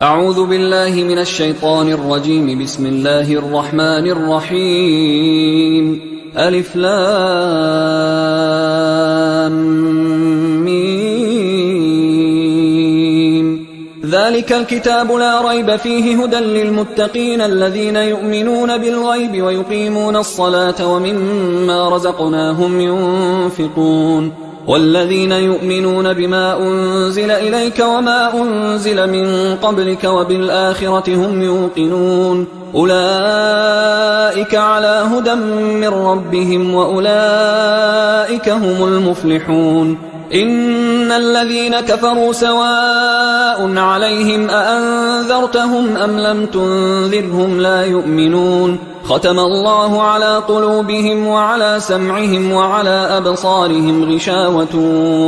أعوذ بالله من الشيطان الرجيم. بسم الله الرحمن الرحيم. ألف لام ميم. ذلك الكتاب لا ريب فيه هدى للمتقين الذين يؤمنون بالغيب ويقيمون الصلاة ومما رزقناهم ينفقون والذين يؤمنون بما أنزل إليك وما أنزل من قبلك وبالآخرة هم يوقنون أولئك على هدى من ربهم وأولئك هم المفلحون. إن الذين كفروا سواء عليهم أأنذرتهم أم لم تنذرهم لا يؤمنون. ختم الله على قلوبهم وعلى سمعهم وعلى أبصارهم غشاوة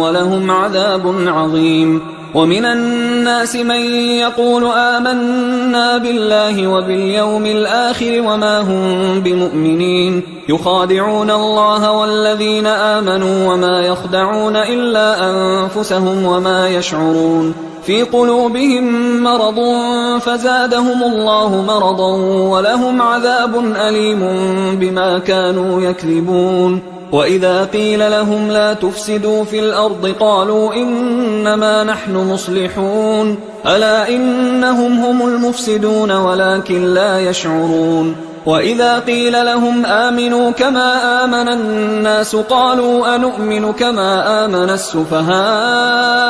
ولهم عذاب عظيم. ومن الناس من يقول آمنا بالله وباليوم الآخر وما هم بمؤمنين يخادعون الله والذين آمنوا وما يخدعون إلا أنفسهم وما يشعرون. في قلوبهم مرض فزادهم الله مرضا ولهم عذاب أليم بما كانوا يكذبون. وإذا قيل لهم لا تفسدوا في الأرض قالوا إنما نحن مصلحون ألا إنهم هم المفسدون ولكن لا يشعرون. وإذا قيل لهم آمنوا كما آمن الناس قالوا أنؤمن كما آمن السفهاء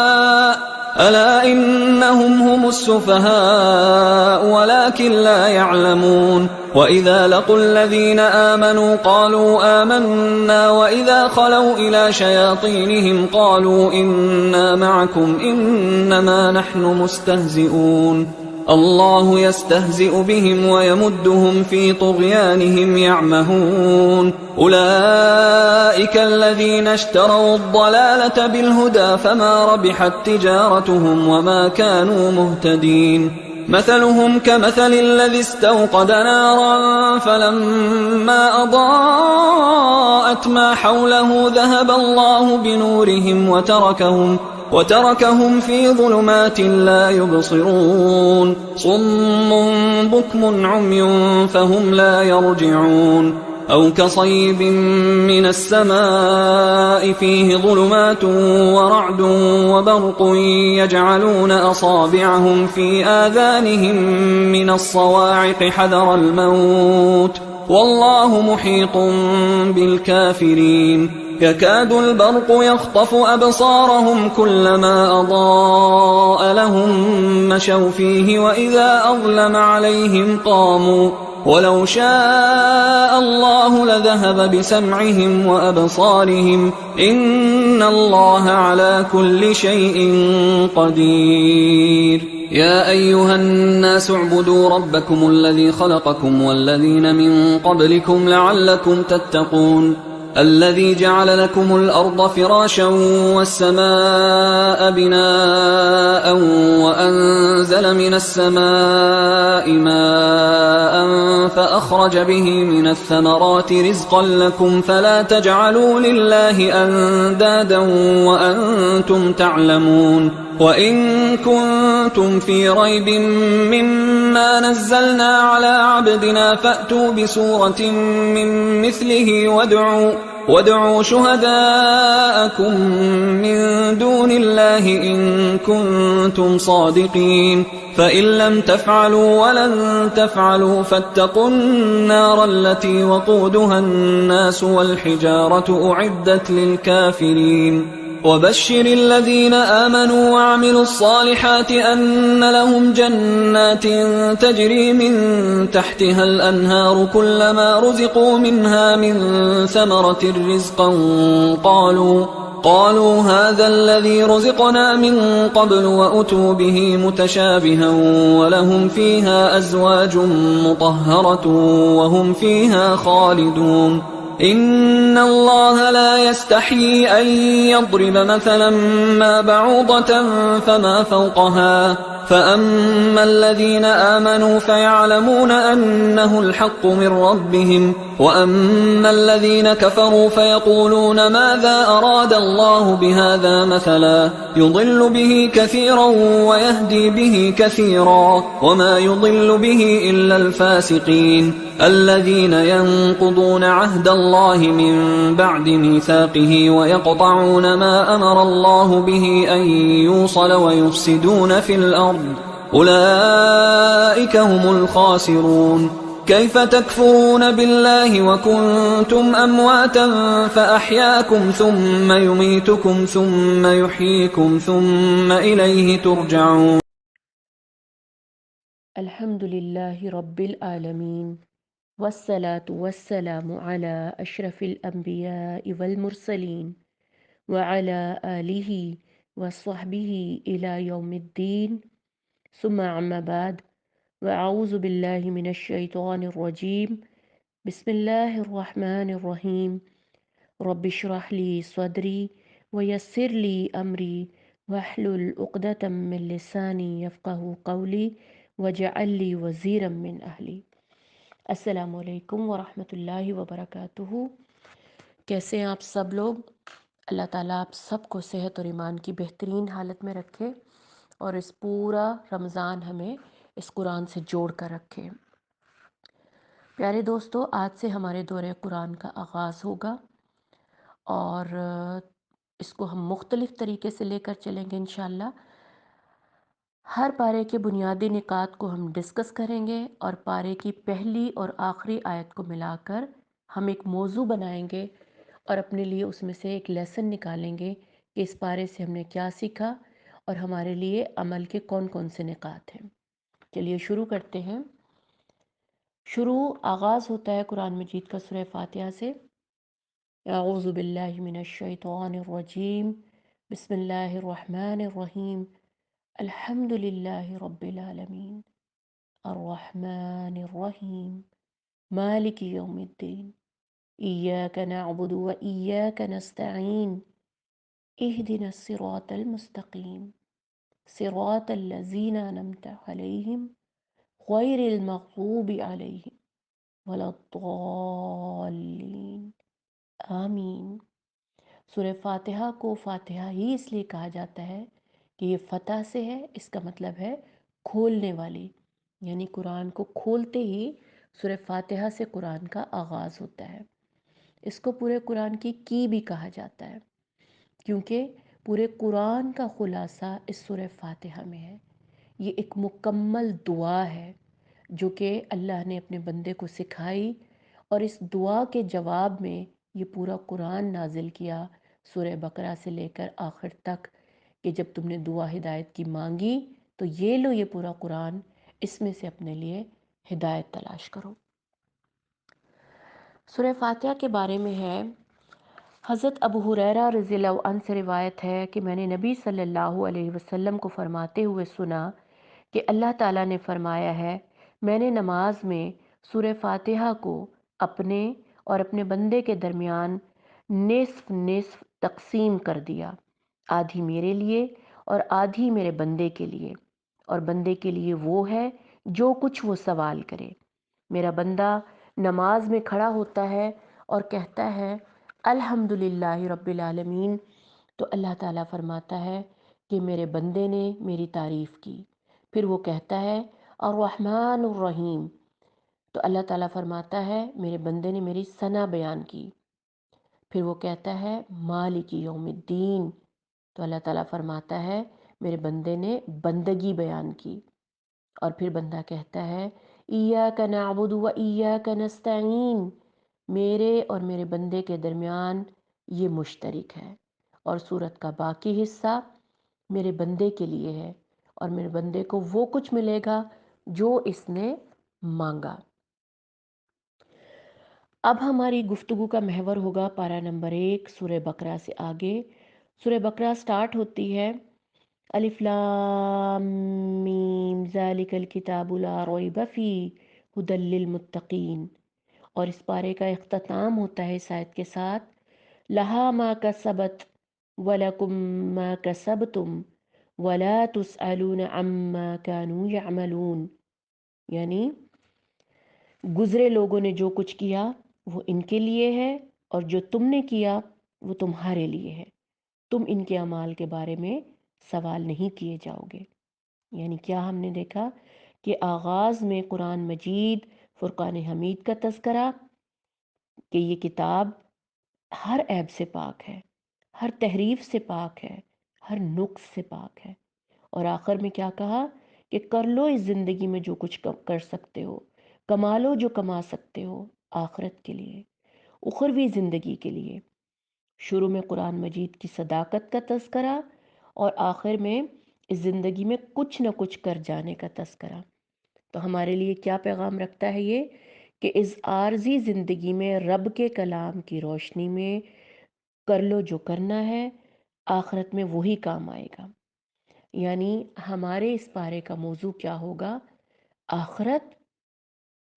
ألا إنهم هم السفهاء ولكن لا يعلمون. وإذا لقوا الذين آمنوا قالوا آمنا وإذا خلوا إلى شياطينهم قالوا إنا معكم إنما نحن مستهزئون. الله يستهزئ بهم ويمدهم في طغيانهم يعمهون. أولئك الذين اشتروا الضلالة بالهدى فما ربحت تجارتهم وما كانوا مهتدين. مثلهم كمثل الذي استوقد نارا فلما أضاءت ما حوله ذهب الله بنورهم وتركهم في ظلمات لا يبصرون. صم بكم عمي فهم لا يرجعون. أو كصيب من السماء فيه ظلمات ورعد وبرق يجعلون أصابعهم في آذانهم من الصواعق حذر الموت والله محيط بالكافرين. يكاد البرق يخطف أبصارهم كلما أضاء لهم مشوا فيه وإذا أظلم عليهم قاموا ولو شاء الله لذهب بسمعهم وأبصارهم إن الله على كل شيء قدير. يا أيها الناس اعبدوا ربكم الذي خلقكم والذين من قبلكم لعلكم تتقون. الذي جعل لكم الأرض فراشا والسماء بناء وأنزل من السماء ماء فأخرج به من الثمرات رزقا لكم فلا تجعلوا لله أندادا وأنتم تعلمون. وإن كنتم في ريب مما نزلنا على عبدنا فأتوا بسورة من مثله وادعوا شهداءكم من دون الله إن كنتم صادقين. فإن لم تفعلوا ولن تفعلوا فاتقوا النار التي وقودها الناس والحجارة أعدت للكافرين. وبشر الذين آمنوا وعملوا الصالحات أن لهم جنات تجري من تحتها الأنهار كلما رزقوا منها من ثمرة رزقا قالوا هذا الذي رزقنا من قبل وأتوا به متشابها ولهم فيها أزواج مطهرة وهم فيها خالدون. إن الله لا يستحيي أن يضرب مثلا ما بعوضة فما فوقها فأما الذين آمنوا فيعلمون أنه الحق من ربهم وأما الذين كفروا فيقولون ماذا أراد الله بهذا مثلا يضل به كثيرا ويهدي به كثيرا وما يضل به إلا الفاسقين الذين ينقضون عهد الله من بعد ميثاقه ويقطعون ما أمر الله به أن يوصل ويفسدون في الأرض أولئك هم الخاسرون كيف تكفرون بالله وكنتم أمواتا فأحياكم ثم يميتكم ثم يحييكم ثم إليه ترجعون. الحمد لله رب العالمين والصلاة والسلام على أشرف الأنبياء والمرسلين وعلى آله وصحبه إلى يوم الدين ثم أما بعد وأعوذ بالله من الشيطان الرجيم بسم الله الرحمن الرحيم رب اشرح لي صدري ويسر لي أمري واحلل عقدة من لساني يفقه قولي واجعل لي وزيرا من أهلي. السلام علیکم ورحمۃ اللہ وبرکاتہ. کیسے ہیں آپ سب لوگ؟ اللہ تعالیٰ آپ سب کو صحت اور ایمان کی بہترین حالت میں رکھے اور اس پورا رمضان ہمیں اس قرآن سے جوڑ کر رکھے. پیارے دوستو، آج سے ہمارے دورہ قرآن کا آغاز ہوگا اور اس کو ہم مختلف طریقے سے لے کر چلیں گے انشاءاللہ. ہر پارے کے بنیادی نکات کو ہم ڈسکس کریں گے اور پارے کی پہلی اور آخری آیت کو ملا کر ہم ایک موضوع بنائیں گے اور اپنے لیے اس میں سے ایک لیسن نکالیں گے کہ اس پارے سے ہم نے کیا سیکھا اور ہمارے لیے عمل کے کون کون سے نکات ہیں. چلیے شروع کرتے ہیں. آغاز ہوتا ہے قرآن مجید کا سورہ فاتحہ سے. اعوذ باللہ من الشیطان الرجیم بسم اللہ الرحمن الرحیم الحمد للہ رب العالمین الرحمن الرحیم مالک یوم الدین ایاک نعبد و ایاک نستعین اہدنا الصراط المستقیم صراط الذین انعمت علیہم غیر المغضوب علیہم ولا الضالین آمین. سورہ فاتحہ کو فاتحہ ہی اس لیے کہا جاتا ہے کہ یہ فتح سے ہے، اس کا مطلب ہے کھولنے والی، یعنی قرآن کو کھولتے ہی سورہ فاتحہ سے قرآن کا آغاز ہوتا ہے. اس کو پورے قرآن کی بھی کہا جاتا ہے کیونکہ پورے قرآن کا خلاصہ اس سورہ فاتحہ میں ہے. یہ ایک مکمل دعا ہے جو کہ اللہ نے اپنے بندے کو سکھائی اور اس دعا کے جواب میں یہ پورا قرآن نازل کیا سورہ بقرہ سے لے کر آخر تک کہ جب تم نے دعا ہدایت کی مانگی تو یہ لو یہ پورا قرآن، اس میں سے اپنے لیے ہدایت تلاش کرو. سورہ فاتحہ کے بارے میں ہے، حضرت ابو ہریرہ رضی اللہ عنہ سے روایت ہے کہ میں نے نبی صلی اللہ علیہ وسلم کو فرماتے ہوئے سنا کہ اللہ تعالیٰ نے فرمایا ہے، میں نے نماز میں سورہ فاتحہ کو اپنے اور اپنے بندے کے درمیان نصف نصف تقسیم کر دیا، آدھی میرے لیے اور آدھی میرے بندے کے لیے، اور بندے کے لیے وہ ہے جو کچھ وہ سوال کرے. میرا بندہ نماز میں کھڑا ہوتا ہے اور کہتا ہے الحمدللہ رب العالمین، تو اللہ تعالیٰ فرماتا ہے کہ میرے بندے نے میری تعریف کی. پھر وہ کہتا ہے الرحمن الرحیم، تو اللہ تعالیٰ فرماتا ہے میرے بندے نے میری ثنا بیان کی. پھر وہ کہتا ہے مالک یوم الدین، تو اللہ تعالیٰ فرماتا ہے میرے بندے نے بندگی بیان کی. اور پھر بندہ کہتا ہے ایاک نعبد و ایاک نستعین، میرے اور میرے بندے کے درمیان یہ مشترک ہے اور سورت کا باقی حصہ میرے بندے کے لیے ہے اور میرے بندے کو وہ کچھ ملے گا جو اس نے مانگا. اب ہماری گفتگو کا محور ہوگا پارہ نمبر 1 سورہ بقرہ سے آگے. سورہ بقرہ سٹارٹ ہوتی ہے الف لام میم ذالک الکتاب لا ریب فیہ ھدی للمتقین، اور اس پارے کا اختتام ہوتا ہے اس آیت کے ساتھ لہا ما کسبت ولکم ما کسبتم وَلَا تُسْأَلُونَ عَمَّا كَانُوا يَعْمَلُونَ، یعنی گزرے لوگوں نے جو کچھ کیا وہ ان کے لیے ہے، اور جو تم نے کیا وہ تمہارے لیے ہے، تم ان کے اعمال کے بارے میں سوال نہیں کیے جاؤ گے۔ یعنی کیا ہم نے دیکھا کہ آغاز میں قرآن مجید فرقان حمید کا تذکرہ، کہ یہ کتاب ہر عیب سے پاک ہے، ہر تحریف سے پاک ہے، ہر نقص سے پاک ہے، اور آخر میں کیا کہا کہ کر لو اس زندگی میں جو کچھ کر سکتے ہو، کما لو جو کما سکتے ہو آخرت کے لیے، اخروی زندگی کے لیے۔ شروع میں قرآن مجید کی صداقت کا تذکرہ، اور آخر میں اس زندگی میں کچھ نہ کچھ کر جانے کا تذکرہ۔ تو ہمارے لیے کیا پیغام رکھتا ہے یہ، کہ اس عارضی زندگی میں رب کے کلام کی روشنی میں کر لو جو کرنا ہے، آخرت میں وہی کام آئے گا۔ یعنی ہمارے اس پارے کا موضوع کیا ہوگا، آخرت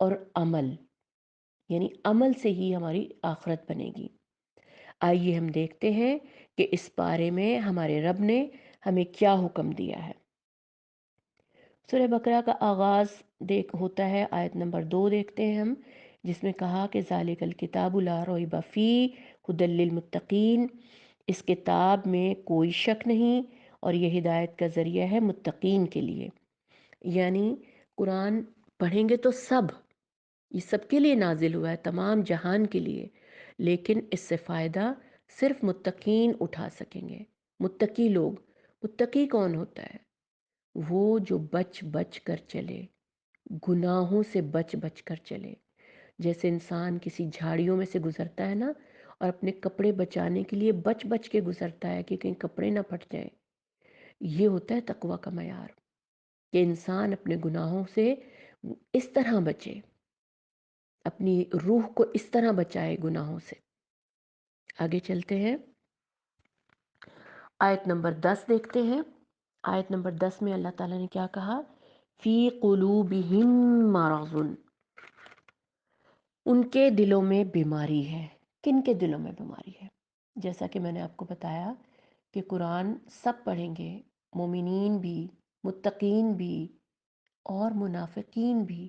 اور عمل، یعنی عمل سے ہی ہماری آخرت بنے گی۔ آئیے ہم دیکھتے ہیں کہ اس پارے میں ہمارے رب نے ہمیں کیا حکم دیا ہے۔ سورہ بقرہ کا آغاز ہوتا ہے آیت نمبر 2، دیکھتے ہیں ہم، جس میں کہا کہ ذالک الکتاب لا ریب فیہ ھدی للمتقین، اس کتاب میں کوئی شک نہیں اور یہ ہدایت کا ذریعہ ہے متقین کے لیے۔ یعنی قرآن پڑھیں گے تو یہ سب کے لیے نازل ہوا ہے، تمام جہان کے لیے، لیکن اس سے فائدہ صرف متقین اٹھا سکیں گے۔ متقی لوگ، متقی کون ہوتا ہے؟ وہ جو بچ بچ کر چلے، گناہوں سے بچ بچ کر چلے۔ جیسے انسان کسی جھاڑیوں میں سے گزرتا ہے نا، اور اپنے کپڑے بچانے کے لیے بچ بچ کے گزرتا ہے کہ کہیں کپڑے نہ پھٹ جائیں۔ یہ ہوتا ہے تقویٰ کا معیار، کہ انسان اپنے گناہوں سے اس طرح بچے، اپنی روح کو اس طرح بچائے گناہوں سے۔ آگے چلتے ہیں، آیت نمبر 10 دیکھتے ہیں۔ آیت نمبر 10 میں اللہ تعالیٰ نے کیا کہا، فی قلوبہم مرض، ان کے دلوں میں بیماری ہے۔ کن کے دلوں میں بیماری ہے؟ جیسا کہ میں نے آپ کو بتایا کہ قرآن سب پڑھیں گے، مومنین بھی، متقین بھی، اور منافقین بھی۔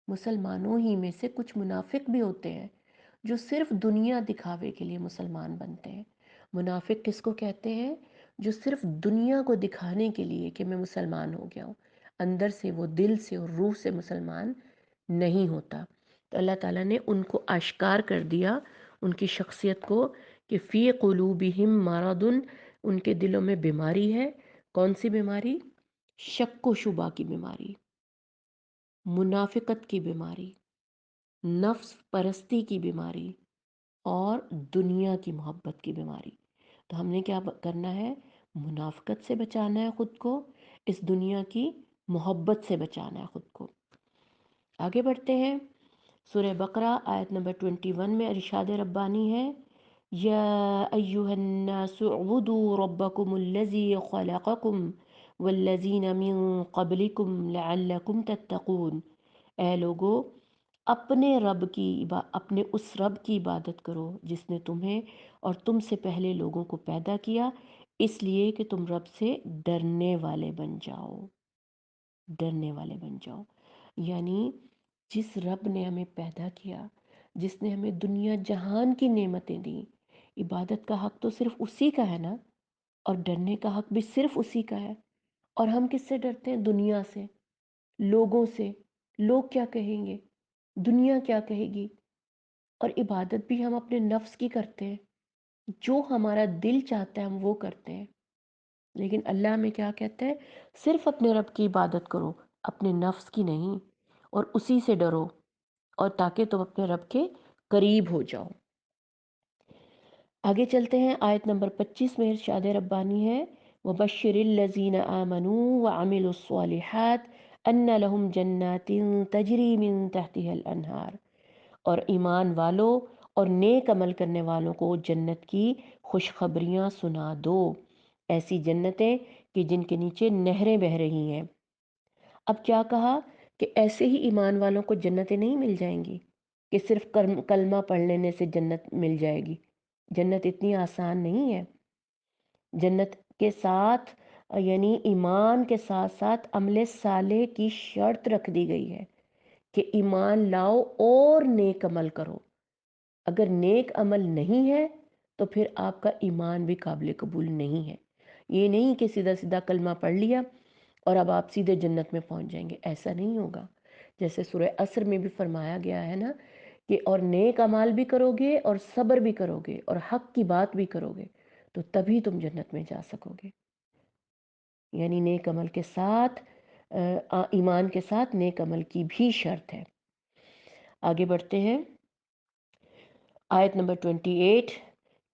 مسلمانوں ہی میں سے کچھ منافق بھی ہوتے ہیں جو صرف دنیا دکھاوے کے لیے مسلمان بنتے ہیں۔ منافق کس کو کہتے ہیں؟ جو صرف دنیا کو دکھانے کے لیے کہ میں مسلمان ہو گیا ہوں، اندر سے وہ دل سے اور روح سے مسلمان نہیں ہوتا۔ تو اللہ تعالیٰ نے ان کو آشکار کر دیا، ان کی شخصیت کو، کہ فی قلوبہم مرض، ان کے دلوں میں بیماری ہے۔ کون سی بیماری؟ شک و شبہ کی بیماری، منافقت کی بیماری، نفس پرستی کی بیماری، اور دنیا کی محبت کی بیماری۔ تو ہم نے کیا کرنا ہے؟ منافقت سے بچانا ہے خود کو، اس دنیا کی محبت سے بچانا ہے خود کو۔ آگے بڑھتے ہیں، سورہ بقرہ آیت نمبر 21 میں ارشاد ربانی ہے، یا ایہا الناس اعبدوا ربکم الذی خلقکم والذین من قبلکم لعلکم تتقون۔ اے لوگو، اپنے اس رب کی عبادت کرو جس نے تمہیں اور تم سے پہلے لوگوں کو پیدا کیا، اس لیے کہ تم رب سے ڈرنے والے بن جاؤ، ڈرنے والے بن جاؤ۔ یعنی جس رب نے ہمیں پیدا کیا، جس نے ہمیں دنیا جہان کی نعمتیں دیں، عبادت کا حق تو صرف اسی کا ہے نا، اور ڈرنے کا حق بھی صرف اسی کا ہے۔ اور ہم کس سے ڈرتے ہیں؟ دنیا سے، لوگوں سے۔ لوگ کیا کہیں گے؟ دنیا کیا کہے گی؟ اور عبادت بھی ہم اپنے نفس کی کرتے ہیں، جو ہمارا دل چاہتا ہے ہم وہ کرتے ہیں۔ لیکن اللہ ہمیں کیا کہتا ہے؟ صرف اپنے رب کی عبادت کرو، اپنے نفس کی نہیں، اور اسی سے ڈرو، اور تاکہ تم اپنے رب کے قریب ہو جاؤ۔ آگے چلتے ہیں، آیت نمبر 25 میں ارشاد ربانی ہے، وَبَشِّرِ الَّذِينَ آمَنُوا وَعَمِلُوا الصَّالِحَاتِ أَنَّ لَهُمْ جَنَّاتٍ تَجْرِي مِن تَحْتِهَا الْأَنْهَارُ، اور ایمان والوں اور نیک عمل کرنے والوں کو جنت کی خوشخبریاں سنا دو، ایسی جنتیں کہ جن کے نیچے نہریں بہہ رہی ہیں۔ اب کیا کہا کہ ایسے ہی ایمان والوں کو جنتیں نہیں مل جائیں گی کہ صرف کلمہ پڑھ لینے سے جنت مل جائے گی؟ جنت اتنی آسان نہیں ہے۔ جنت کے ساتھ یعنی ایمان کے ساتھ ساتھ عمل صالح کی شرط رکھ دی گئی ہے کہ ایمان لاؤ اور نیک عمل کرو۔ اگر نیک عمل نہیں ہے تو پھر آپ کا ایمان بھی قابل قبول نہیں ہے۔ یہ نہیں کہ سیدھا سیدھا کلمہ پڑھ لیا اور اب آپ سیدھے جنت میں پہنچ جائیں گے، ایسا نہیں ہوگا۔ جیسے سورہ عصر میں بھی فرمایا گیا ہے نا کہ اور نیک اعمال بھی کرو گے اور صبر بھی کرو گے اور حق کی بات بھی کرو گے تو تبھی تم جنت میں جا سکو گے۔ یعنی نیک عمل کے ساتھ ایمان کے ساتھ نیک عمل کی بھی شرط ہے۔ آگے بڑھتے ہیں، آیت نمبر 28،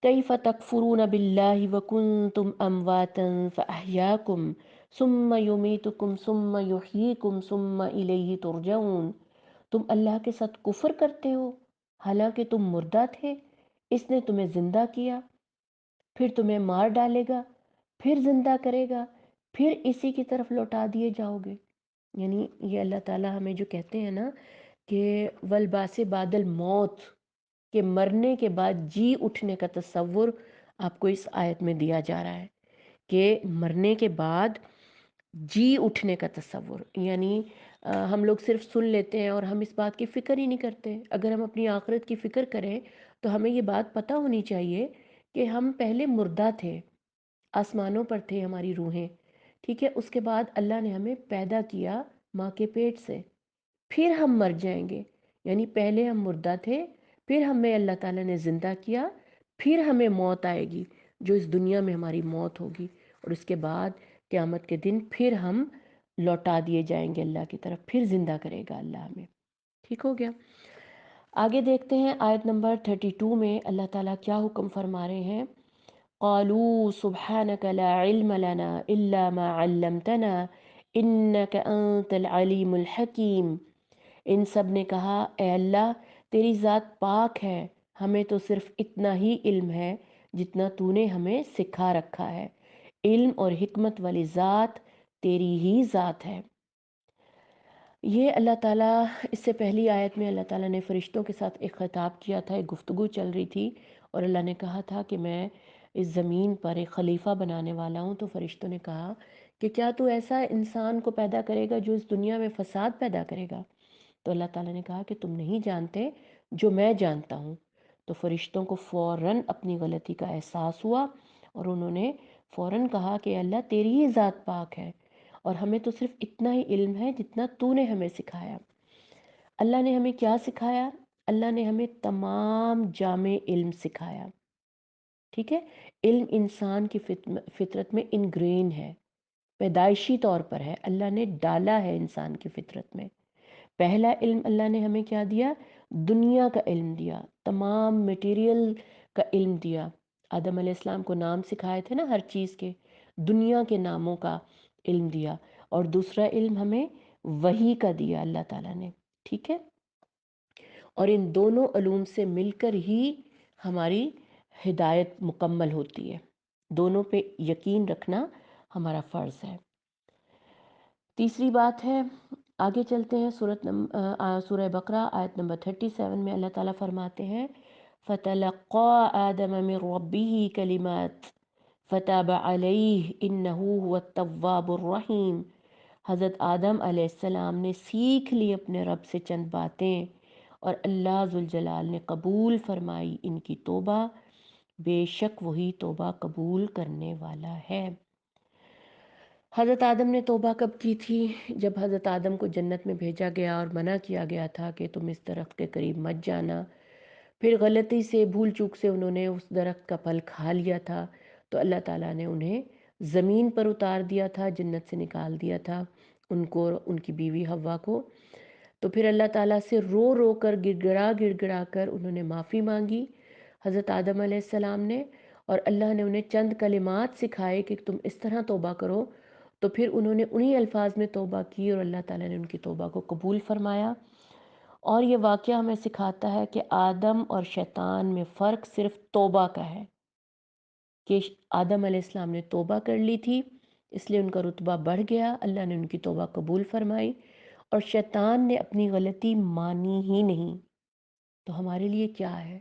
کیف تکفرون باللہ وکنتم امواتا فاحیاکم ثم یمیتکم ثم یحییکم ثم الیہ ترجعون۔ تم اللہ کے ساتھ کفر کرتے ہو حالانکہ تم مردہ تھے، اس نے تمہیں زندہ کیا، پھر تمہیں مار ڈالے گا، پھر زندہ کرے گا، پھر اسی کی طرف لوٹا دیے جاؤ گے۔ یعنی یہ اللہ تعالیٰ ہمیں جو کہتے ہیں نا کہ والبعث بعد الموت، کہ مرنے کے بعد جی اٹھنے کا تصور آپ کو اس آیت میں دیا جا رہا ہے کہ مرنے کے بعد جی اٹھنے کا تصور، یعنی ہم لوگ صرف سن لیتے ہیں اور ہم اس بات کی فکر ہی نہیں کرتے۔ اگر ہم اپنی آخرت کی فکر کریں تو ہمیں یہ بات پتہ ہونی چاہیے کہ ہم پہلے مردہ تھے، آسمانوں پر تھے ہماری روحیں، ٹھیک ہے، اس کے بعد اللہ نے ہمیں پیدا کیا ماں کے پیٹ سے، پھر ہم مر جائیں گے۔ یعنی پہلے ہم مردہ تھے، پھر ہمیں اللہ تعالیٰ نے زندہ کیا، پھر ہمیں موت آئے گی جو اس دنیا میں ہماری موت ہوگی، اور اس کے بعد قیامت کے دن پھر ہم لوٹا دیے جائیں گے اللہ کی طرف، پھر زندہ کرے گا اللہ ہمیں۔ ٹھیک ہو گیا؟ آگے دیکھتے ہیں آیت نمبر 32 میں اللہ تعالیٰ کیا حکم فرما رہے ہیں۔ قالوا سبحانك لا علم لنا الا ما علمتنا انك انت العلیم الحکیم۔ ان سب نے کہا اے اللہ تیری ذات پاک ہے، ہمیں تو صرف اتنا ہی علم ہے جتنا تو نے ہمیں سکھا رکھا ہے، علم اور حکمت والی ذات تیری ہی ذات ہے۔ یہ اللہ تعالیٰ، اس سے پہلی آیت میں اللہ تعالیٰ نے فرشتوں کے ساتھ ایک خطاب کیا تھا، ایک گفتگو چل رہی تھی، اور اللہ نے کہا تھا کہ میں اس زمین پر ایک خلیفہ بنانے والا ہوں۔ تو فرشتوں نے کہا کہ کیا تو ایسا انسان کو پیدا کرے گا جو اس دنیا میں فساد پیدا کرے گا؟ تو اللہ تعالیٰ نے کہا کہ تم نہیں جانتے جو میں جانتا ہوں۔ تو فرشتوں کو فوراً اپنی غلطی کا احساس ہوا اور انہوں نے فوراً کہا کہ اللہ تیری ہی ذات پاک ہے اور ہمیں تو صرف اتنا ہی علم ہے جتنا تو نے ہمیں سکھایا۔ اللہ نے ہمیں کیا سکھایا؟ اللہ نے ہمیں تمام جامع علم سکھایا، ٹھیک ہے؟ علم انسان کی فطرت میں انگرین ہے، پیدائشی طور پر ہے، اللہ نے ڈالا ہے انسان کی فطرت میں۔ پہلا علم اللہ نے ہمیں کیا دیا؟ دنیا کا علم دیا، تمام میٹیریل کا علم دیا۔ آدم علیہ السلام کو نام سکھائے تھے نا ہر چیز کے، دنیا کے ناموں کا علم دیا، اور دوسرا علم ہمیں وحی کا دیا اللہ تعالیٰ نے، ٹھیک ہے؟ اور ان دونوں علوم سے مل کر ہی ہماری ہدایت مکمل ہوتی ہے، دونوں پہ یقین رکھنا ہمارا فرض ہے۔ تیسری بات ہے، آگے چلتے ہیں، سورہ بقرہ آیت نمبر 37 میں اللہ تعالیٰ فرماتے ہیں فَتَلَقَّى آدَمَ مِن رَبِّهِ كَلِمَاتٍ فَتَابَ عَلَيْهِ إِنَّهُ هُوَ التَّوَّابُ الرَّحِيمُ۔ حضرت آدم علیہ السلام نے سیکھ لی اپنے رب سے چند باتیں اور اللہ ذوالجلال نے قبول فرمائی ان کی توبہ، بے شک وہی توبہ قبول کرنے والا ہے۔ حضرت آدم نے توبہ کب کی تھی؟ جب حضرت آدم کو جنت میں بھیجا گیا اور منع کیا گیا تھا کہ تم اس درخت کے قریب مت جانا، پھر غلطی سے بھول چوک سے انہوں نے اس درخت کا پھل کھا لیا تھا، تو اللہ تعالیٰ نے انہیں زمین پر اتار دیا تھا، جنت سے نکال دیا تھا، ان کو، ان کی بیوی حوا کو۔ تو پھر اللہ تعالیٰ سے رو رو کر گڑ گڑا کر انہوں نے معافی مانگی حضرت آدم علیہ السلام نے، اور اللہ نے انہیں چند کلمات سکھائے کہ تم اس طرح توبہ کرو، تو پھر انہوں نے انہی الفاظ میں توبہ کی اور اللہ تعالیٰ نے ان کی توبہ کو قبول فرمایا۔ اور یہ واقعہ ہمیں سکھاتا ہے کہ آدم اور شیطان میں فرق صرف توبہ کا ہے، کہ آدم علیہ السلام نے توبہ کر لی تھی، اس لیے ان کا رتبہ بڑھ گیا، اللہ نے ان کی توبہ قبول فرمائی، اور شیطان نے اپنی غلطی مانی ہی نہیں۔ تو ہمارے لیے کیا ہے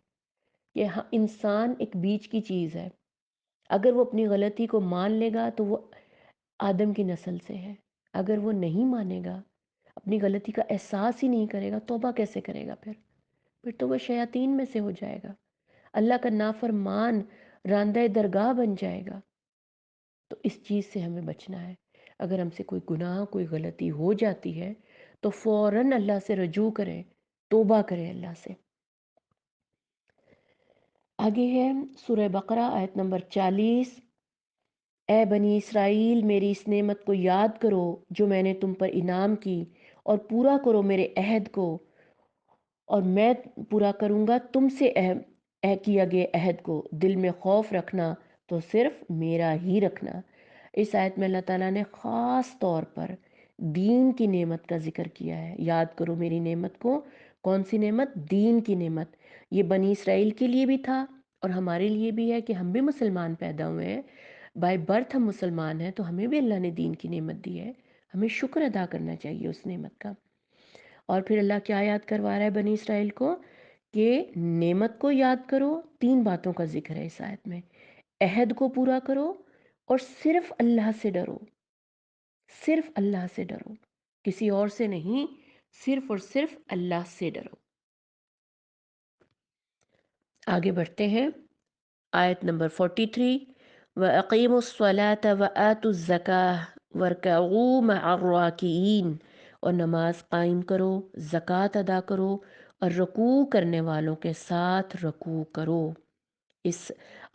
کہ انسان ایک بیچ کی چیز ہے، اگر وہ اپنی غلطی کو مان لے گا تو وہ آدم کی نسل سے ہے۔ اگر وہ نہیں مانے گا، اپنی غلطی کا احساس ہی نہیں کرے گا، توبہ کیسے کرے گا پھر تو وہ شیاطین میں سے ہو جائے گا، اللہ کا نافرمان راندہ درگاہ بن جائے گا۔ تو اس چیز سے ہمیں بچنا ہے۔ اگر ہم سے کوئی گناہ، کوئی غلطی ہو جاتی ہے تو فوراً اللہ سے رجوع کریں، توبہ کریں اللہ سے۔ آگے ہے سورہ بقرہ آیت نمبر 40۔ اے بنی اسرائیل، میری اس نعمت کو یاد کرو جو میں نے تم پر انعام کی، اور پورا کرو میرے عہد کو، اور میں پورا کروں گا تم سے کیا گئے عہد کو۔ دل میں خوف رکھنا تو صرف میرا ہی رکھنا۔ اس آیت میں اللہ تعالیٰ نے خاص طور پر دین کی نعمت کا ذکر کیا ہے۔ یاد کرو میری نعمت کو۔ کون سی نعمت؟ دین کی نعمت۔ یہ بنی اسرائیل کے لیے بھی تھا اور ہمارے لیے بھی ہے کہ ہم بھی مسلمان پیدا ہوئے ہیں، بائی برتھ ہم مسلمان ہیں، تو ہمیں بھی اللہ نے دین کی نعمت دی ہے، ہمیں شکر ادا کرنا چاہیے اس نعمت کا۔ اور پھر اللہ کیا یاد کروا رہا ہے بنی اسرائیل کو؟ کہ نعمت کو یاد کرو، 3 باتوں کا ذکر ہے اس آیت میں۔ عہد کو پورا کرو، اور صرف اللہ سے ڈرو، صرف اللہ سے ڈرو، کسی اور سے نہیں، صرف اور صرف اللہ سے ڈرو۔ آگے بڑھتے ہیں، آیت نمبر 43۔ وَأَقِيمُوا الصَّلَاةَ وَآتُوا الزَّكَاةَ وَارْكَعُوا مَعَ الرَّاكِعِينَ، اور نماز قائم کرو، زکوٰۃ ادا کرو، اور رکوع کرنے والوں کے ساتھ رکوع کرو۔ اس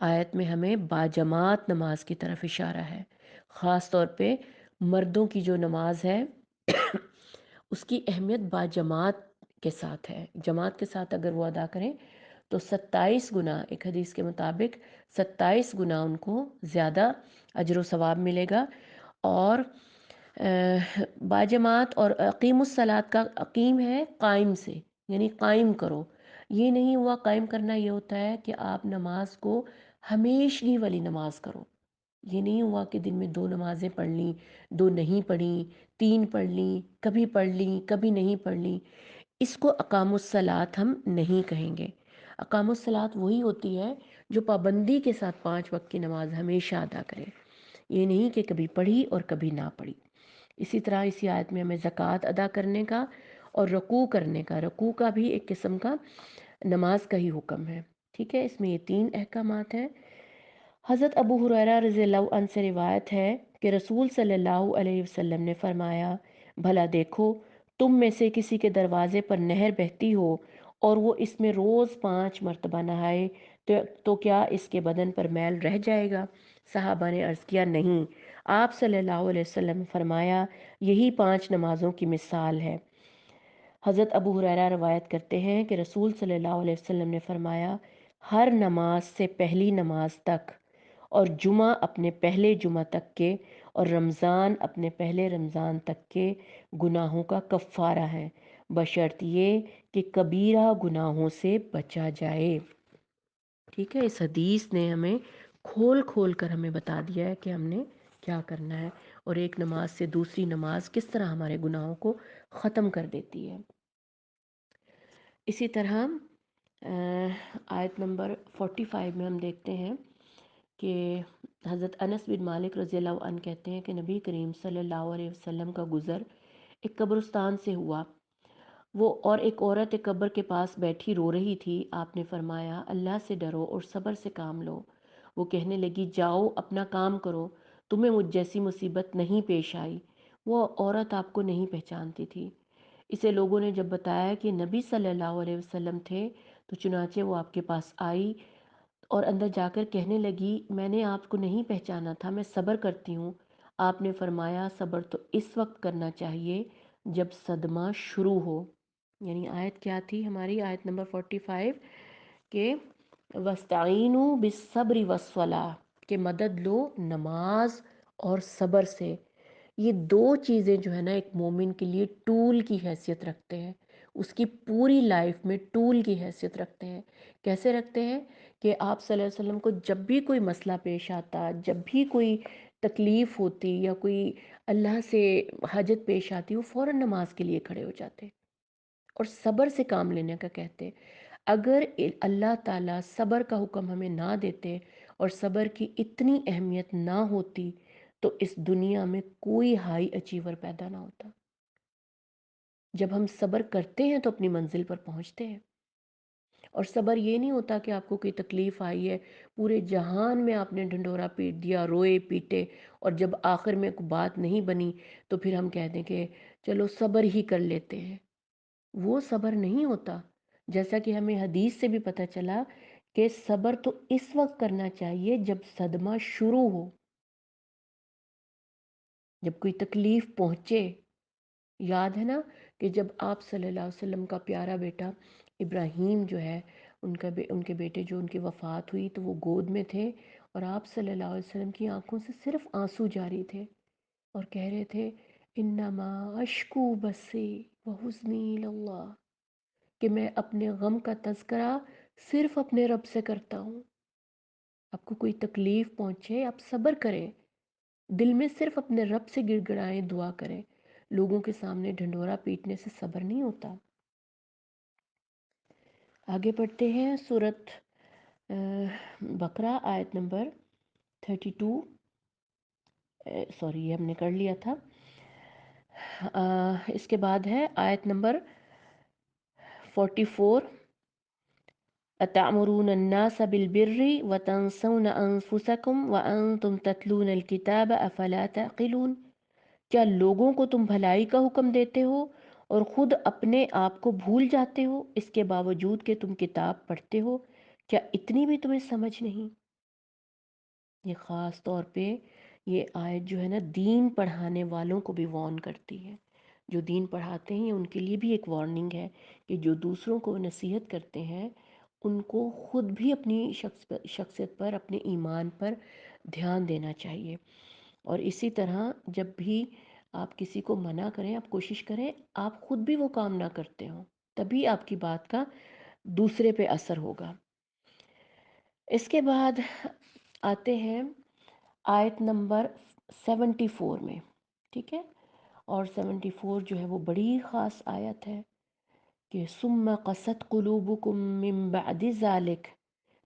آیت میں ہمیں باجماعت نماز کی طرف اشارہ ہے، خاص طور پہ مردوں کی جو نماز ہے اس کی اہمیت باجماعت کے ساتھ ہے۔ جماعت کے ساتھ اگر وہ ادا کریں تو 27 گنا، ایک حدیث کے مطابق 27 گنا ان کو زیادہ اجر و ثواب ملے گا۔ اور باجماعت، اور اقیم الصلاۃ کا اقیم ہے قائم سے، یعنی قائم کرو۔ یہ نہیں ہوا، قائم کرنا یہ ہوتا ہے کہ آپ نماز کو ہمیشگی والی نماز کرو۔ یہ نہیں ہوا کہ دن میں 2 نمازیں پڑھ لیں، 2 نہیں پڑھیں، 3 پڑھ لیں، کبھی پڑھ لیں کبھی نہیں پڑھ لیں۔ اس کو اقام الصلاۃ ہم نہیں کہیں گے۔ اقام الصلاۃ وہی ہوتی ہے جو پابندی کے ساتھ 5 وقت کی نماز ہمیشہ ادا کرے، یہ نہیں کہ کبھی پڑھی اور کبھی نہ پڑھی۔ اسی طرح اسی آیت میں ہمیں زکوٰۃ ادا کرنے کا اور رکوع کرنے کا، رکوع کا بھی ایک قسم کا نماز کا ہی حکم ہے۔ ٹھیک ہے، اس میں یہ 3 احکامات ہیں۔ حضرت ابو ہریرہ رضی اللہ عنہ سے روایت ہے کہ رسول صلی اللہ علیہ وسلم نے فرمایا، بھلا دیکھو تم میں سے کسی کے دروازے پر نہر بہتی ہو اور وہ اس میں روز 5 مرتبہ نہائے تو کیا اس کے بدن پر میل رہ جائے گا؟ صحابہ نے عرض کیا، نہیں۔ آپ صلی اللہ علیہ وسلم نے فرمایا، یہی 5 نمازوں کی مثال ہے۔ حضرت ابو ہریرہ روایت کرتے ہیں کہ رسول صلی اللہ علیہ وسلم نے فرمایا، ہر نماز سے پہلی نماز تک، اور جمعہ اپنے پہلے جمعہ تک کے، اور رمضان اپنے پہلے رمضان تک کے گناہوں کا کفارہ ہے، بشرط یہ کہ کبیرہ گناہوں سے بچا جائے۔ ٹھیک ہے، اس حدیث نے ہمیں کھول کھول کر ہمیں بتا دیا ہے کہ ہم نے کیا کرنا ہے، اور ایک نماز سے دوسری نماز کس طرح ہمارے گناہوں کو ختم کر دیتی ہے۔ اسی طرح آیت نمبر 45 میں ہم دیکھتے ہیں کہ حضرت انس بن مالک رضی اللہ عنہ کہتے ہیں کہ نبی کریم صلی اللہ علیہ وسلم کا گزر ایک قبرستان سے ہوا، وہ اور ایک عورت ایک قبر کے پاس بیٹھی رو رہی تھی۔ آپ نے فرمایا، اللہ سے ڈرو اور صبر سے کام لو۔ وہ کہنے لگی، جاؤ اپنا کام کرو، تمہیں مجھ جیسی مصیبت نہیں پیش آئی۔ وہ عورت آپ کو نہیں پہچانتی تھی۔ اسے لوگوں نے جب بتایا کہ نبی صلی اللہ علیہ وسلم تھے تو چنانچہ وہ آپ کے پاس آئی اور اندر جا کر کہنے لگی، میں نے آپ کو نہیں پہچانا تھا، میں صبر کرتی ہوں۔ آپ نے فرمایا، صبر تو اس وقت کرنا چاہیے جب صدمہ شروع ہو۔ یعنی آیت کیا تھی ہماری؟ آیت نمبر 45 کہ وَاسْتَعِینُوا بِالصَّبْرِ وَالصَّلَاةِ، کہ مدد لو نماز اور صبر سے۔ یہ 2 چیزیں جو ہے نا ایک مومن کے لیے ٹول کی حیثیت رکھتے ہیں، اس کی پوری لائف میں ٹول کی حیثیت رکھتے ہیں۔ کیسے رکھتے ہیں؟ کہ آپ صلی اللہ علیہ وسلم کو جب بھی کوئی مسئلہ پیش آتا، جب بھی کوئی تکلیف ہوتی یا کوئی اللہ سے حاجت پیش آتی، وہ فوراً نماز کے لیے کھڑے ہو جاتے اور صبر سے کام لینے کا کہتے۔ اگر اللہ تعالیٰ صبر کا حکم ہمیں نہ دیتے اور صبر کی اتنی اہمیت نہ ہوتی تو اس دنیا میں کوئی ہائی اچیور پیدا نہ ہوتا۔ جب ہم صبر کرتے ہیں تو اپنی منزل پر پہنچتے ہیں۔ اور صبر یہ نہیں ہوتا کہ آپ کو کوئی تکلیف آئی ہے، پورے جہان میں آپ نے ڈھنڈورا پیٹ دیا، روئے پیٹے، اور جب آخر میں کوئی بات نہیں بنی تو پھر ہم کہہ دیں کہ چلو صبر ہی کر لیتے ہیں۔ وہ صبر نہیں ہوتا۔ جیسا کہ ہمیں حدیث سے بھی پتہ چلا کہ صبر تو اس وقت کرنا چاہیے جب صدمہ شروع ہو، جب کوئی تکلیف پہنچے۔ یاد ہے نا کہ جب آپ صلی اللہ علیہ وسلم کا پیارا بیٹا ابراہیم جو ہے، ان کے بیٹے جو ان کی وفات ہوئی تو وہ گود میں تھے، اور آپ صلی اللہ علیہ وسلم کی آنکھوں سے صرف آنسو جاری تھے، اور کہہ رہے تھے انما اشکو بسی وحزنی اللہ، کہ میں اپنے غم کا تذکرہ صرف اپنے رب سے کرتا ہوں۔ آپ کو کوئی تکلیف پہنچے آپ صبر کریں، دل میں صرف اپنے رب سے گڑ گڑائیں، دعا کریں۔ لوگوں کے سامنے ڈھنڈورا پیٹنے سے صبر نہیں ہوتا۔ آگے پڑھتے ہیں سورۃ بقرہ آیت نمبر 32، سوری یہ ہم نے کر لیا تھا۔ اس کے بعد ہے آیت نمبر 44، أَتَأْمُرُونَ النَّاسَ بِالْبِرِّ وَتَنْسَوْنَ أَنفُسَكُمْ وَأَنْتُمْ تَتْلُونَ الْكِتَابَ أَفَلَا تَعْقِلُونَ، کیا لوگوں کو تم بھلائی کا حکم دیتے ہو اور خود اپنے آپ کو بھول جاتے ہو، اس کے باوجود کہ تم کتاب پڑھتے ہو؟ کیا اتنی بھی تمہیں سمجھ نہیں؟ یہ خاص طور پہ یہ آیت جو ہے نا دین پڑھانے والوں کو بھی وارن کرتی ہے۔ جو دین پڑھاتے ہیں ان کے لیے بھی ایک وارننگ ہے کہ جو دوسروں کو نصیحت کرتے ہیں ان کو خود بھی اپنی شخصیت پر، اپنے ایمان پر دھیان دینا چاہیے۔ اور اسی طرح جب بھی آپ کسی کو منع کریں، آپ کوشش کریں آپ خود بھی وہ کام نہ کرتے ہوں، تبھی آپ کی بات کا دوسرے پہ اثر ہوگا۔ اس کے بعد آتے ہیں آیت نمبر 74 میں، ٹھیک ہے؟ اور 74 جو ہے وہ بڑی خاص آیت ہے کہ ثم قست قلوبکم من بعد ذالک،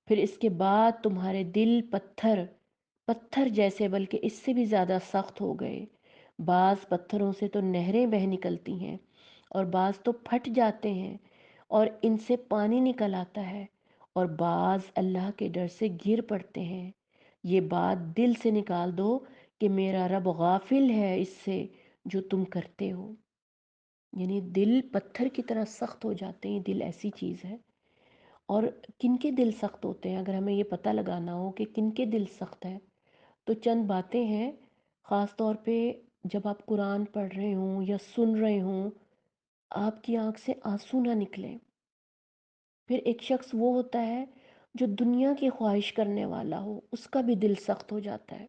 پھر اس کے بعد تمہارے دل پتھر جیسے بلکہ اس سے بھی زیادہ سخت ہو گئے۔ بعض پتھروں سے تو نہریں بہہ نکلتی ہیں اور بعض تو پھٹ جاتے ہیں اور ان سے پانی نکل آتا ہے، اور بعض اللہ کے ڈر سے گر پڑتے ہیں۔ یہ بات دل سے نکال دو کہ میرا رب غافل ہے اس سے جو تم کرتے ہو۔ یعنی دل پتھر کی طرح سخت ہو جاتے ہیں، دل ایسی چیز ہے۔ اور کن کے دل سخت ہوتے ہیں، اگر ہمیں یہ پتہ لگانا ہو کہ کن کے دل سخت ہے تو چند باتیں ہیں۔ خاص طور پہ جب آپ قرآن پڑھ رہے ہوں یا سن رہے ہوں، آپ کی آنکھ سے آنسو نہ نکلیں۔ پھر ایک شخص وہ ہوتا ہے جو دنیا کی خواہش کرنے والا ہو، اس کا بھی دل سخت ہو جاتا ہے۔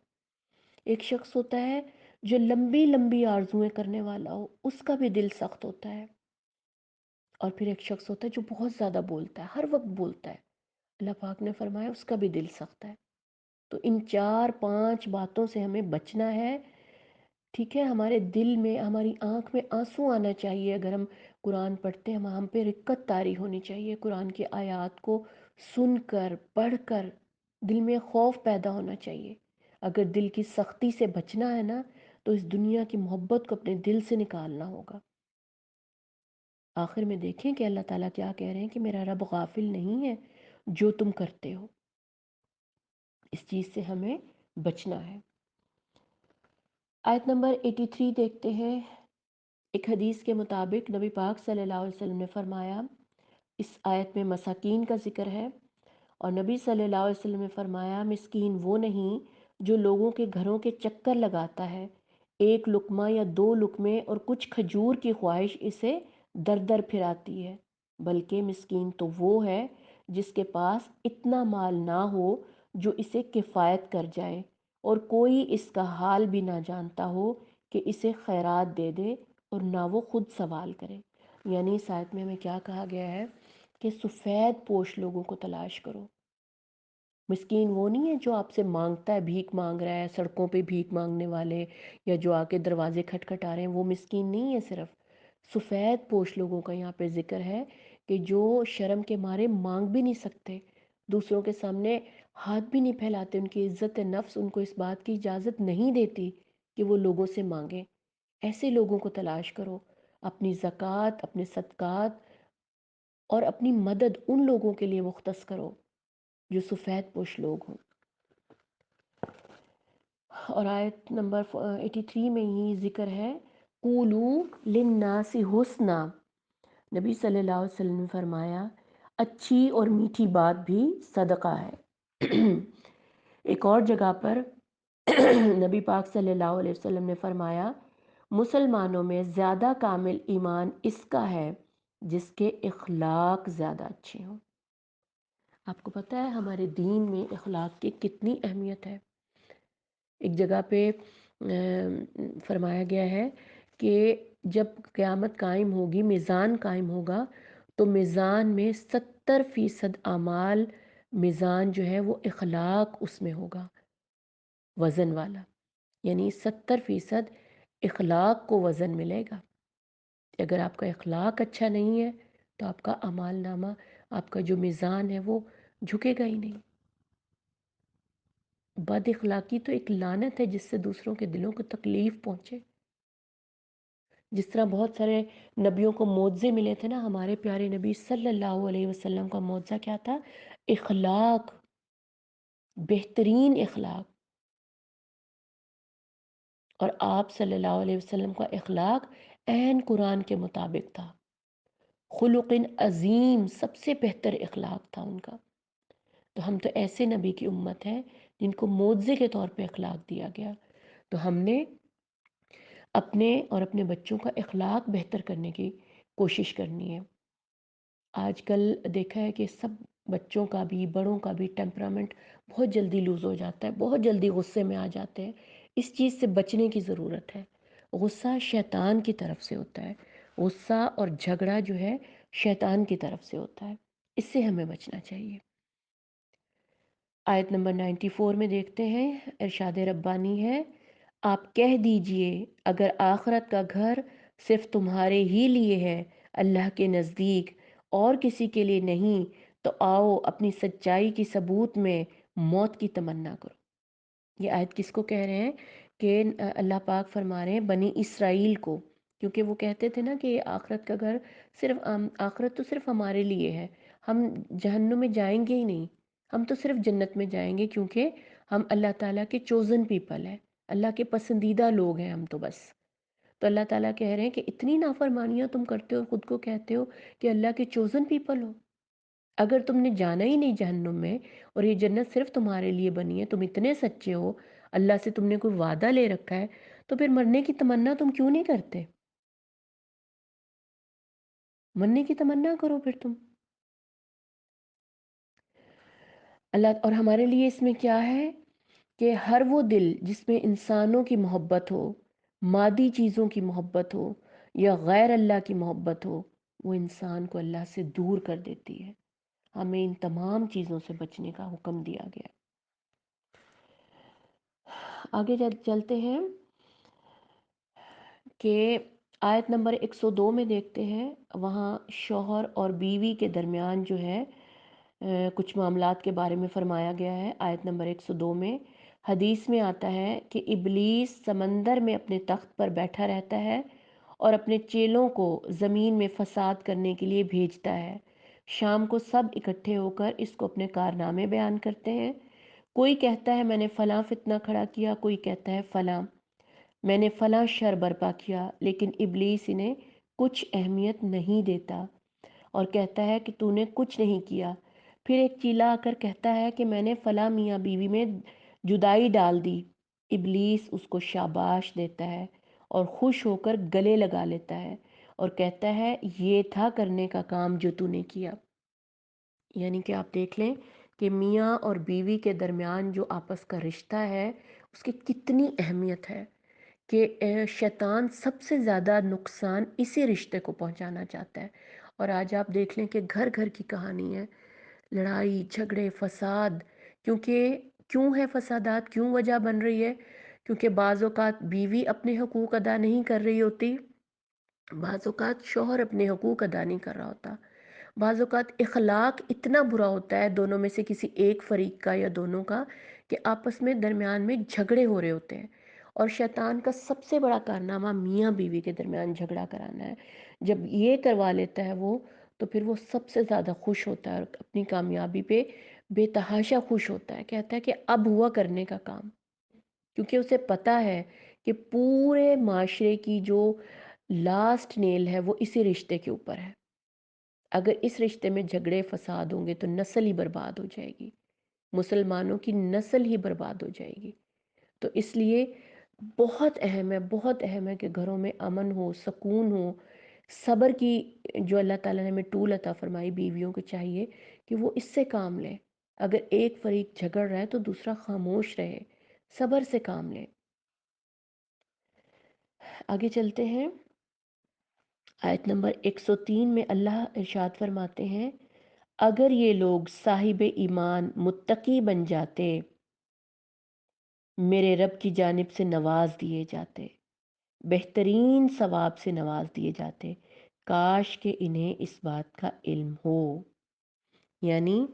ایک شخص ہوتا ہے جو لمبی لمبی آرزویں کرنے والا ہو، اس کا بھی دل سخت ہوتا ہے۔ اور پھر ایک شخص ہوتا ہے جو بہت زیادہ بولتا ہے، ہر وقت بولتا ہے، اللہ پاک نے فرمایا اس کا بھی دل سخت ہے۔ تو ان 4-5 باتوں سے ہمیں بچنا ہے، ٹھیک ہے؟ ہمارے دل میں، ہماری آنکھ میں آنسو آنا چاہیے اگر ہم قرآن پڑھتے ہیں، ہم پہ رقت طاری ہونی چاہیے قرآن کی آیات کو سن کر، پڑھ کر، دل میں خوف پیدا ہونا چاہیے۔ اگر دل کی سختی سے بچنا ہے نا تو اس دنیا کی محبت کو اپنے دل سے نکالنا ہوگا۔ آخر میں دیکھیں کہ اللہ تعالیٰ کیا کہہ رہے ہیں کہ میرا رب غافل نہیں ہے جو تم کرتے ہو۔ اس چیز سے ہمیں بچنا ہے۔ آیت نمبر 83 دیکھتے ہیں۔ ایک حدیث کے مطابق نبی پاک صلی اللہ علیہ وسلم نے فرمایا، اس آیت میں مساکین کا ذکر ہے، اور نبی صلی اللہ علیہ وسلم نے فرمایا مسکین وہ نہیں جو لوگوں کے گھروں کے چکر لگاتا ہے، ایک لقمہ یا 2 لقمے اور کچھ کھجور کی خواہش اسے در در پھراتی ہے، بلکہ مسکین تو وہ ہے جس کے پاس اتنا مال نہ ہو جو اسے کفایت کر جائے، اور کوئی اس کا حال بھی نہ جانتا ہو کہ اسے خیرات دے دے اور نہ وہ خود سوال کرے۔ یعنی اس آیت میں ہمیں کیا کہا گیا ہے کہ سفید پوش لوگوں کو تلاش کرو۔ مسکین وہ نہیں ہے جو آپ سے مانگتا ہے، بھیک مانگ رہا ہے، سڑکوں پہ بھیک مانگنے والے یا جو آ کے دروازے کھٹکھٹا رہے ہیں، وہ مسکین نہیں ہے۔ صرف سفید پوش لوگوں کا یہاں پہ ذکر ہے کہ جو شرم کے مارے مانگ بھی نہیں سکتے، دوسروں کے سامنے ہاتھ بھی نہیں پھیلاتے، ان کی عزت نفس ان کو اس بات کی اجازت نہیں دیتی کہ وہ لوگوں سے مانگیں۔ ایسے لوگوں کو تلاش کرو، اپنی زکوٰۃ، اپنے صدقات اور اپنی مدد ان لوگوں کے لیے مختص کرو جو سفید پوش لوگ ہوں۔ اور آیت نمبر 83 میں ہی ذکر ہے، قولوا للناس حسنا، نبی صلی اللہ علیہ وسلم نے فرمایا اچھی اور میٹھی بات بھی صدقہ ہے۔ ایک اور جگہ پر نبی پاک صلی اللہ علیہ وسلم نے فرمایا مسلمانوں میں زیادہ کامل ایمان اس کا ہے جس کے اخلاق زیادہ اچھے ہوں۔ آپ کو پتہ ہے ہمارے دین میں اخلاق کی کتنی اہمیت ہے۔ ایک جگہ پہ فرمایا گیا ہے کہ جب قیامت قائم ہوگی، میزان قائم ہوگا، تو میزان میں 70% اعمال، میزان جو ہے وہ اخلاق اس میں ہوگا، وزن والا، یعنی 70% اخلاق کو وزن ملے گا۔ اگر آپ کا اخلاق اچھا نہیں ہے تو آپ کا اعمال نامہ، آپ کا جو میزان ہے وہ جھکے گا ہی نہیں۔ بد اخلاقی تو ایک لعنت ہے جس سے دوسروں کے دلوں کو تکلیف پہنچے۔ جس طرح بہت سارے نبیوں کو معجزے ملے تھے نا، ہمارے پیارے نبی صلی اللہ علیہ وسلم کا معجزہ کیا تھا؟ اخلاق، بہترین اخلاق۔ اور آپ صلی اللہ علیہ وسلم کا اخلاق عین قرآن کے مطابق تھا، خلق عظیم، سب سے بہتر اخلاق تھا ان کا۔ تو ہم تو ایسے نبی کی امت ہیں جن کو معجزے کے طور پہ اخلاق دیا گیا، تو ہم نے اپنے اور اپنے بچوں کا اخلاق بہتر کرنے کی کوشش کرنی ہے۔ آج کل دیکھا ہے کہ سب بچوں کا بھی بڑوں کا بھی ٹیمپرامنٹ بہت جلدی لوز ہو جاتا ہے، بہت جلدی غصے میں آ جاتے ہیں۔ اس چیز سے بچنے کی ضرورت ہے۔ غصہ شیطان کی طرف سے ہوتا ہے، غصہ اور جھگڑا جو ہے شیطان کی طرف سے ہوتا ہے، اس سے ہمیں بچنا چاہیے۔ آیت نمبر 94 میں دیکھتے ہیں، ارشاد ربانی ہے، آپ کہہ دیجئے اگر آخرت کا گھر صرف تمہارے ہی لیے ہے، اللہ کے نزدیک اور کسی کے لیے نہیں، تو آؤ اپنی سچائی کی ثبوت میں موت کی تمنا کرو۔ یہ آیت کس کو کہہ رہے ہیں؟ کہ اللہ پاک فرما رہے ہیں بنی اسرائیل کو، کیونکہ وہ کہتے تھے نا کہ آخرت کا گھر صرف آخرت تو صرف ہمارے لیے ہے، ہم جہنم میں جائیں گے ہی نہیں، ہم تو صرف جنت میں جائیں گے، کیونکہ ہم اللہ تعالیٰ کے چوزن پیپل ہیں، اللہ کے پسندیدہ لوگ ہیں ہم تو بس۔ تو اللہ تعالیٰ کہہ رہے ہیں کہ اتنی نافرمانیاں تم کرتے ہو، خود کو کہتے ہو کہ اللہ کے چوزن پیپل ہو، اگر تم نے جانا ہی نہیں جہنم میں اور یہ جنت صرف تمہارے لیے بنی ہے، تم اتنے سچے ہو، اللہ سے تم نے کوئی وعدہ لے رکھا ہے، تو پھر مرنے کی تمنا تم کیوں نہیں کرتے؟ مرنے کی تمنا کرو پھر تم۔ اللہ اور ہمارے لیے اس میں کیا ہے کہ ہر وہ دل جس میں انسانوں کی محبت ہو، مادی چیزوں کی محبت ہو یا غیر اللہ کی محبت ہو، وہ انسان کو اللہ سے دور کر دیتی ہے۔ ہمیں ان تمام چیزوں سے بچنے کا حکم دیا گیا ہے۔ آگے چلتے ہیں کہ آیت نمبر 102 میں دیکھتے ہیں، وہاں شوہر اور بیوی کے درمیان جو ہے کچھ معاملات کے بارے میں فرمایا گیا ہے۔ آیت نمبر 102 میں حدیث میں آتا ہے کہ ابلیس سمندر میں اپنے تخت پر بیٹھا رہتا ہے اور اپنے چیلوں کو زمین میں فساد کرنے کے لیے بھیجتا ہے۔ شام کو سب اکٹھے ہو کر اس کو اپنے کارنامے بیان کرتے ہیں۔ کوئی کہتا ہے میں نے فلاں فتنہ کھڑا کیا، کوئی کہتا ہے فلاں، میں نے فلاں شر برپا کیا، لیکن ابلیس انہیں کچھ اہمیت نہیں دیتا اور کہتا ہے کہ تو نے کچھ نہیں کیا۔ پھر ایک چیلا آ کر کہتا ہے کہ میں نے فلاں میاں بیوی میں جدائی ڈال دی۔ ابلیس اس کو شاباش دیتا ہے اور خوش ہو کر گلے لگا لیتا ہے اور کہتا ہے یہ تھا کرنے کا کام جو تو نے کیا۔ یعنی کہ آپ دیکھ لیں کہ میاں اور بیوی کے درمیان جو آپس کا رشتہ ہے اس کی کتنی اہمیت ہے، کہ شیطان سب سے زیادہ نقصان اسی رشتے کو پہنچانا چاہتا ہے۔ اور آج آپ دیکھ لیں کہ گھر گھر کی کہانی ہے، لڑائی جھگڑے فساد، کیوں ہے فسادات، کیوں وجہ بن رہی ہے؟ کیونکہ بعض اوقات بیوی اپنے حقوق ادا نہیں کر رہی ہوتی، بعض اوقات شوہر اپنے حقوق ادا نہیں کر رہا ہوتا، بعض اوقات اخلاق اتنا برا ہوتا ہے دونوں میں سے کسی ایک فریق کا یا دونوں کا، کہ آپس میں درمیان میں جھگڑے ہو رہے ہوتے ہیں، اور شیطان کا سب سے بڑا کارنامہ میاں بیوی کے درمیان جھگڑا کرانا ہے۔ جب یہ کروا لیتا ہے وہ، تو پھر وہ سب سے زیادہ خوش ہوتا ہے اور اپنی کامیابی پہ بے تحاشا خوش ہوتا ہے، کہتا ہے کہ اب ہوا کرنے کا کام، کیونکہ اسے پتا ہے کہ پورے معاشرے کی جو لاسٹ نیل ہے وہ اسی رشتے کے اوپر ہے۔ اگر اس رشتے میں جھگڑے فساد ہوں گے تو نسل ہی برباد ہو جائے گی، مسلمانوں کی نسل ہی برباد ہو جائے گی۔ تو اس لیے بہت اہم ہے، بہت اہم ہے کہ گھروں میں امن ہو، سکون ہو، صبر کی جو اللہ تعالیٰ نے ہمیں ٹول عطا فرمائی، بیویوں کو چاہیے کہ وہ اس سے کام لیں۔ اگر ایک فریق جھگڑ رہا ہے تو دوسرا خاموش رہے، صبر سے کام لیں۔ آگے چلتے ہیں، آیت نمبر 103 میں اللہ ارشاد فرماتے ہیں، اگر یہ لوگ صاحب ایمان متقی بن جاتے، میرے رب کی جانب سے نواز دیے جاتے، بہترین ثواب سے نواز دیے جاتے، کاش کہ انہیں اس بات کا علم ہو۔ یعنی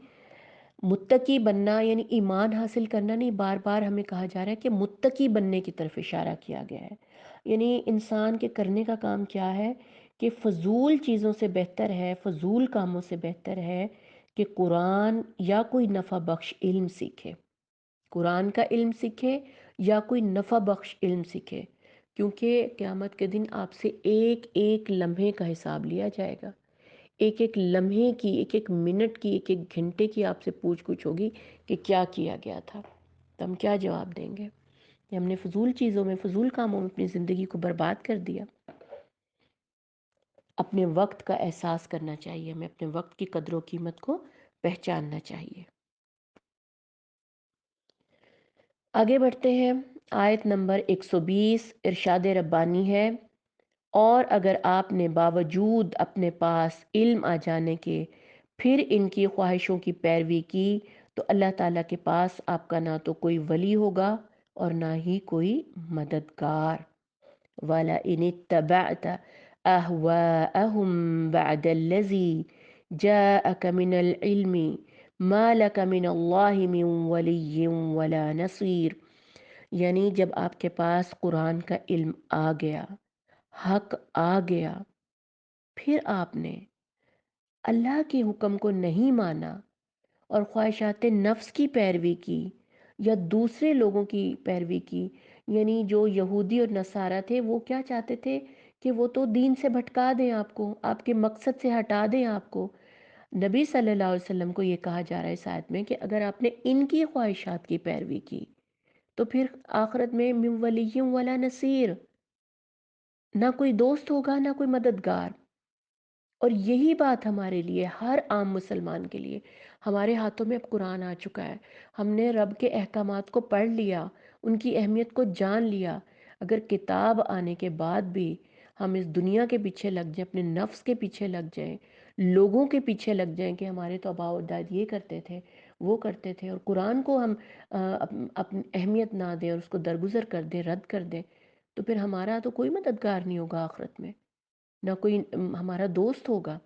متقی بننا یعنی ایمان حاصل کرنا نہیں، بار بار ہمیں کہا جا رہا ہے کہ متقی بننے کی طرف اشارہ کیا گیا ہے۔ یعنی انسان کے کرنے کا کام کیا ہے کہ فضول چیزوں سے بہتر ہے، فضول کاموں سے بہتر ہے کہ قرآن یا کوئی نفع بخش علم سیکھے، قرآن کا علم سیکھے یا کوئی نفع بخش علم سیکھے، کیونکہ قیامت کے دن آپ سے ایک ایک لمحے کا حساب لیا جائے گا، ایک ایک لمحے کی، ایک ایک منٹ کی، ایک ایک گھنٹے کی آپ سے پوچھ گچھ ہوگی کہ کیا کیا گیا تھا، تو ہم کیا جواب دیں گے کہ ہم نے فضول چیزوں میں، فضول کاموں میں اپنی زندگی کو برباد کر دیا۔ اپنے وقت کا احساس کرنا چاہیے، ہمیں اپنے وقت کی قدر و قیمت کو پہچاننا چاہیے۔ آگے بڑھتے ہیں، آیت نمبر 120 ارشاد ربانی ہے، اور اگر آپ نے باوجود اپنے پاس علم آ جانے کے پھر ان کی خواہشوں کی پیروی کی تو اللہ تعالیٰ کے پاس آپ کا نہ تو کوئی ولی ہوگا اور نہ ہی کوئی مددگار۔ وَلَئِنِ اتَّبَعْتَ أَهْوَاءَهُمْ بَعْدَ الَّذِي جَاءَكَ مِنَ الْعِلْمِ مَا لَكَ مِنَ اللَّهِ مِنْ وَلِيٍّ وَلَا نَصِيرٍ، یعنی جب آپ کے پاس قرآن کا علم آ گیا، حق آ گیا، پھر آپ نے اللہ کے حکم کو نہیں مانا اور خواہشات نفس کی پیروی کی یا دوسرے لوگوں کی پیروی کی، یعنی جو یہودی اور نصارہ تھے وہ کیا چاہتے تھے کہ وہ تو دین سے بھٹکا دیں آپ کو، آپ کے مقصد سے ہٹا دیں آپ کو۔ نبی صلی اللہ علیہ وسلم کو یہ کہا جا رہا ہے اس آیت میں کہ اگر آپ نے ان کی خواہشات کی پیروی کی تو پھر آخرت میں من ولی ولا نصیر، نہ کوئی دوست ہوگا نہ کوئی مددگار۔ اور یہی بات ہمارے لیے، ہر عام مسلمان کے لیے، ہمارے ہاتھوں میں اب قرآن آ چکا ہے، ہم نے رب کے احکامات کو پڑھ لیا، ان کی اہمیت کو جان لیا۔ اگر کتاب آنے کے بعد بھی ہم اس دنیا کے پیچھے لگ جائیں، اپنے نفس کے پیچھے لگ جائیں، لوگوں کے پیچھے لگ جائیں کہ ہمارے تو آباء و اجداد یہ کرتے تھے، وہ کرتے تھے، اور قرآن کو ہم اپنی اہمیت نہ دیں اور اس کو درگزر کر دیں، رد کر دیں، تو پھر ہمارا تو کوئی مددگار نہیں ہوگا آخرت میں، نہ کوئی ہمارا دوست ہوگا۔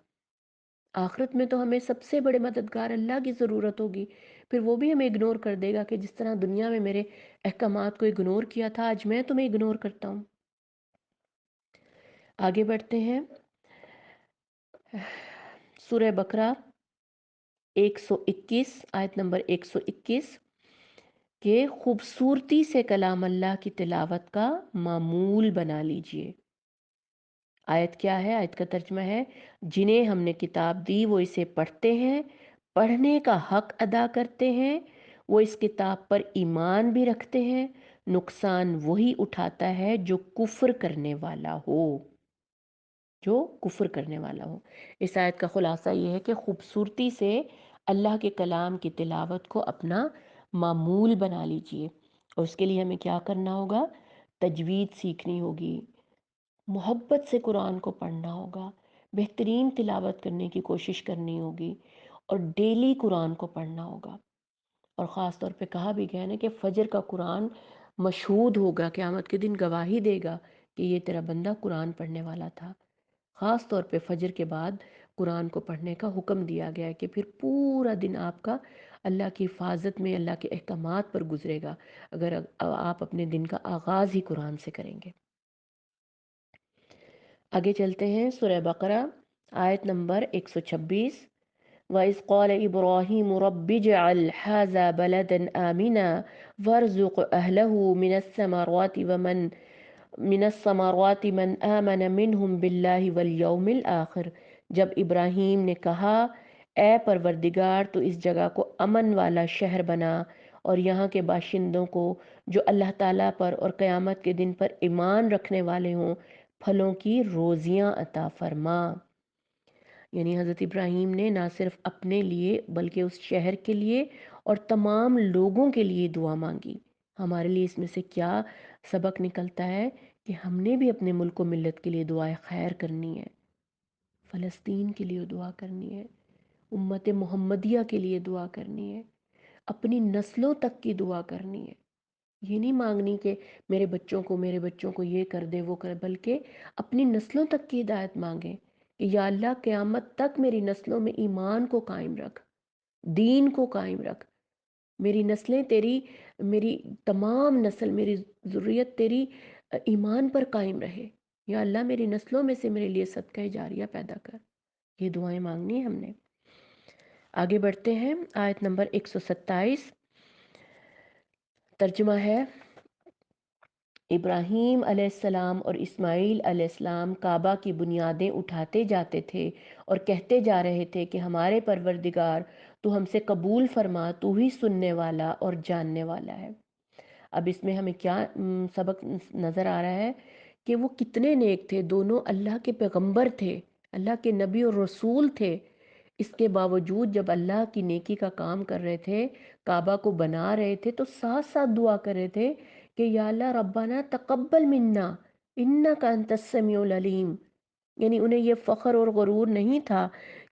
آخرت میں تو ہمیں سب سے بڑے مددگار اللہ کی ضرورت ہوگی، پھر وہ بھی ہمیں اگنور کر دے گا کہ جس طرح دنیا میں میرے احکامات کو اگنور کیا تھا، آج میں تمہیں اگنور کرتا ہوں۔ آگے بڑھتے ہیں، سورہ بقرہ 121 آیت نمبر 121 کہ خوبصورتی سے کلام اللہ کی تلاوت کا معمول بنا لیجئے۔ آیت کیا ہے؟ آیت کا ترجمہ ہے، جنہیں ہم نے کتاب دی وہ اسے پڑھتے ہیں، پڑھنے کا حق ادا کرتے ہیں، وہ اس کتاب پر ایمان بھی رکھتے ہیں، نقصان وہی اٹھاتا ہے جو کفر کرنے والا ہو، جو کفر کرنے والا ہو۔ اس آیت کا خلاصہ یہ ہے کہ خوبصورتی سے اللہ کے کلام کی تلاوت کو اپنا معمول بنا لیجئے، اور اس کے لیے ہمیں کیا کرنا ہوگا؟ تجوید سیکھنی ہوگی، محبت سے قرآن کو پڑھنا ہوگا، بہترین تلاوت کرنے کی کوشش کرنی ہوگی، اور ڈیلی قرآن کو پڑھنا ہوگا۔ اور خاص طور پہ کہا بھی گیا نا کہ فجر کا قرآن مشہود ہوگا، قیامت کے دن گواہی دے گا کہ یہ تیرا بندہ قرآن پڑھنے والا تھا۔ خاص طور پہ فجر کے بعد قرآن کو پڑھنے کا حکم دیا گیا ہے کہ پھر پورا دن آپ کا اللہ کی حفاظت میں، اللہ کے احکامات پر گزرے گا اگر آپ اپنے دن کا آغاز ہی قرآن سے کریں گے۔ آگے چلتے ہیں، سورہ بقرہ آیت نمبر 126۔ وَإِذْ قَالَ إِبْرَاهِيمُ رَبِّ اجْعَلْ هَٰذَا بَلَدًا آمِنًا وَارْزُقْ أَهْلَهُ من الثمرات من آمن منہم باللہ والیوم الآخر۔ جب ابراہیم نے کہا، اے پروردگار تو اس جگہ کو امن والا شہر بنا اور یہاں کے باشندوں کو جو اللہ تعالیٰ پر اور قیامت کے دن پر ایمان رکھنے والے ہوں پھلوں کی روزیاں عطا فرما۔ یعنی حضرت ابراہیم نے نہ صرف اپنے لیے بلکہ اس شہر کے لیے اور تمام لوگوں کے لیے دعا مانگی۔ ہمارے لیے اس میں سے کیا سبق نکلتا ہے کہ ہم نے بھی اپنے ملک و ملت کے لیے دعائے خیر کرنی ہے، فلسطین کے لیے دعا کرنی ہے، امت محمدیہ کے لیے دعا کرنی ہے، اپنی نسلوں تک کی دعا کرنی ہے۔ یہ نہیں مانگنی کہ میرے بچوں کو یہ کر دے وہ کر، بلکہ اپنی نسلوں تک کی ہدایت مانگیں کہ یا اللہ قیامت تک میری نسلوں میں ایمان کو قائم رکھ، دین کو قائم رکھ، میری نسلیں تیری، میری تمام نسل، میری ذریت تیری ایمان پر قائم رہے، یا اللہ میری نسلوں میں سے میرے لیے صدقہ جاریہ پیدا کر۔ یہ دعائیں مانگنی ہے ہم نے۔ آگے بڑھتے ہیں، آیت نمبر 127، ترجمہ ہے، ابراہیم علیہ السلام اور اسماعیل علیہ السلام کعبہ کی بنیادیں اٹھاتے جاتے تھے اور کہتے جا رہے تھے کہ ہمارے پروردگار تو ہم سے قبول فرما، تو ہی سننے والا اور جاننے والا ہے۔ اب اس میں ہمیں کیا سبق نظر آ رہا ہے کہ وہ کتنے نیک تھے، دونوں اللہ کے پیغمبر تھے، اللہ کے نبی اور رسول تھے۔ اس کے باوجود جب اللہ کی نیکی کا کام کر رہے تھے، کعبہ کو بنا رہے تھے، تو ساتھ ساتھ دعا کر رہے تھے کہ یا اللہ ربنا تقبل منا انک انت السمیع العلیم۔ یعنی انہیں یہ فخر اور غرور نہیں تھا